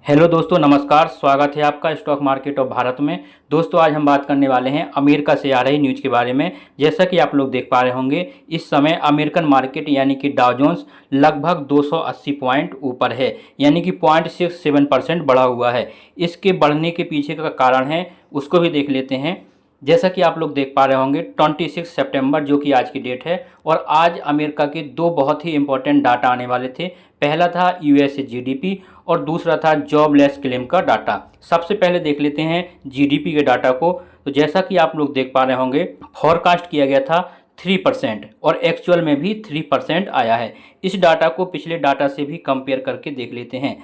Hello दोस्तों, नमस्कार। स्वागत है आपका स्टॉक मार्केट ऑफ भारत में। दोस्तों, आज हम बात करने वाले हैं अमेरिका से आ रही न्यूज़ के बारे में। जैसा कि आप लोग देख पा रहे होंगे, इस समय अमेरिकन मार्केट यानी कि डाउ जोन्स लगभग 280 पॉइंट ऊपर है, यानी कि 0.67% बढ़ा हुआ है। इसके बढ़ने के पीछे का कारण है, उसको भी देख लेते हैं। जैसा कि आप लोग देख पा रहे होंगे, 26 सितंबर जो कि आज की डेट है, और आज अमेरिका के दो बहुत ही इंपॉर्टेंट डाटा आने वाले थे। पहला था यूएस जीडीपी और दूसरा था जॉबलेस क्लेम का डाटा। सबसे पहले देख लेते हैं जीडीपी के डाटा को। तो जैसा कि आप लोग देख पा रहे होंगे, फॉरकास्ट किया गया था 3% और एक्चुअल में भी 3% आया है। इस डाटा को पिछले डाटा से भी कंपेयर करके देख लेते हैं।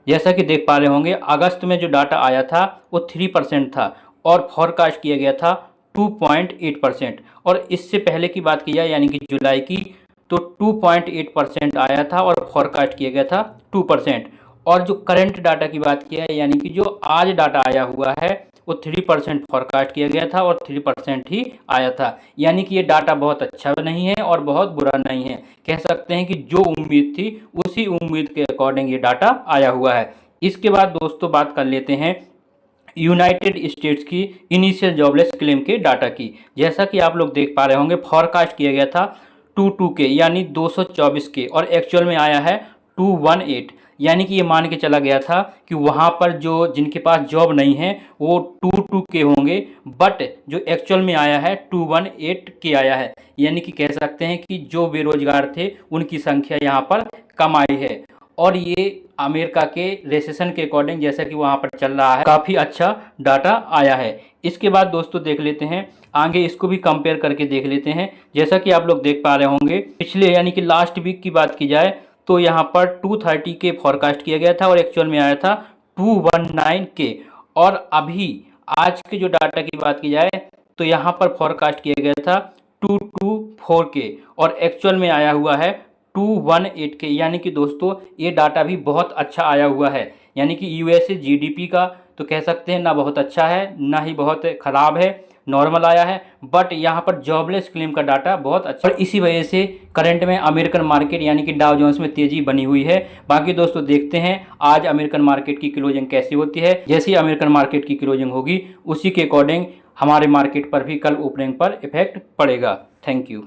जैसा कि देख पा रहे होंगे, अगस्त में जो डाटा आया था वो 3% था और फॉरकास्ट किया गया था 2.8%। और इससे पहले की बात की जाए यानी कि जुलाई की, तो 2.8% आया था और फॉरकास्ट किया गया था 2%। और जो करंट डाटा की बात की है यानी कि जो आज डाटा आया हुआ है, वो 3% फॉरकास्ट किया गया था और 3% ही आया था। यानी कि ये डाटा बहुत अच्छा नहीं है और बहुत बुरा नहीं है। कह सकते हैं कि जो उम्मीद थी उसी उम्मीद के अकॉर्डिंग ये डाटा आया हुआ है। इसके बाद दोस्तों बात कर लेते हैं यूनाइटेड स्टेट्स की इनिशियल जॉबलेस क्लेम के डाटा की। जैसा कि आप लोग देख पा रहे होंगे, फॉरकास्ट किया गया था 22 के यानी 224 के और एक्चुअल में आया है 218। यानी कि ये मान के चला गया था कि वहाँ पर जो जिनके पास जॉब नहीं है वो 22 के होंगे, बट जो एक्चुअल में आया है 218 के आया है। यानी कि कह सकते हैं कि जो बेरोजगार थे उनकी संख्या यहाँ पर कम आई है। और ये अमेरिका के रेसेशन के अकॉर्डिंग, जैसा कि वहाँ पर चल रहा है, काफ़ी अच्छा डाटा आया है। इसके बाद दोस्तों देख लेते हैं आगे, इसको भी कंपेयर करके देख लेते हैं। जैसा कि आप लोग देख पा रहे होंगे, पिछले यानी कि लास्ट वीक की बात की जाए तो यहाँ पर 230 के फॉरकास्ट किया गया था और एक्चुअल में आया था 219 के। और अभी आज के जो डाटा की बात की जाए तो यहाँ पर फॉरकास्ट किया गया था 224 के और एक्चुअल में आया हुआ है 218 के। यानी कि दोस्तों ये डाटा भी बहुत अच्छा आया हुआ है। यानी कि यूएसए जीडीपी का तो कह सकते हैं ना बहुत अच्छा है ना ही बहुत ख़राब है, नॉर्मल आया है। बट यहाँ पर जॉबलेस क्लेम का डाटा बहुत अच्छा, और इसी वजह से करंट में अमेरिकन मार्केट यानी कि डाउ जोन्स में तेज़ी बनी हुई है। बाकी दोस्तों देखते हैं आज अमेरिकन मार्केट की क्लोजिंग कैसी होती है। जैसी अमेरिकन मार्केट की क्लोजिंग होगी उसी के अकॉर्डिंग हमारे मार्केट पर भी कल ओपनिंग पर इफेक्ट पड़ेगा। Thank you.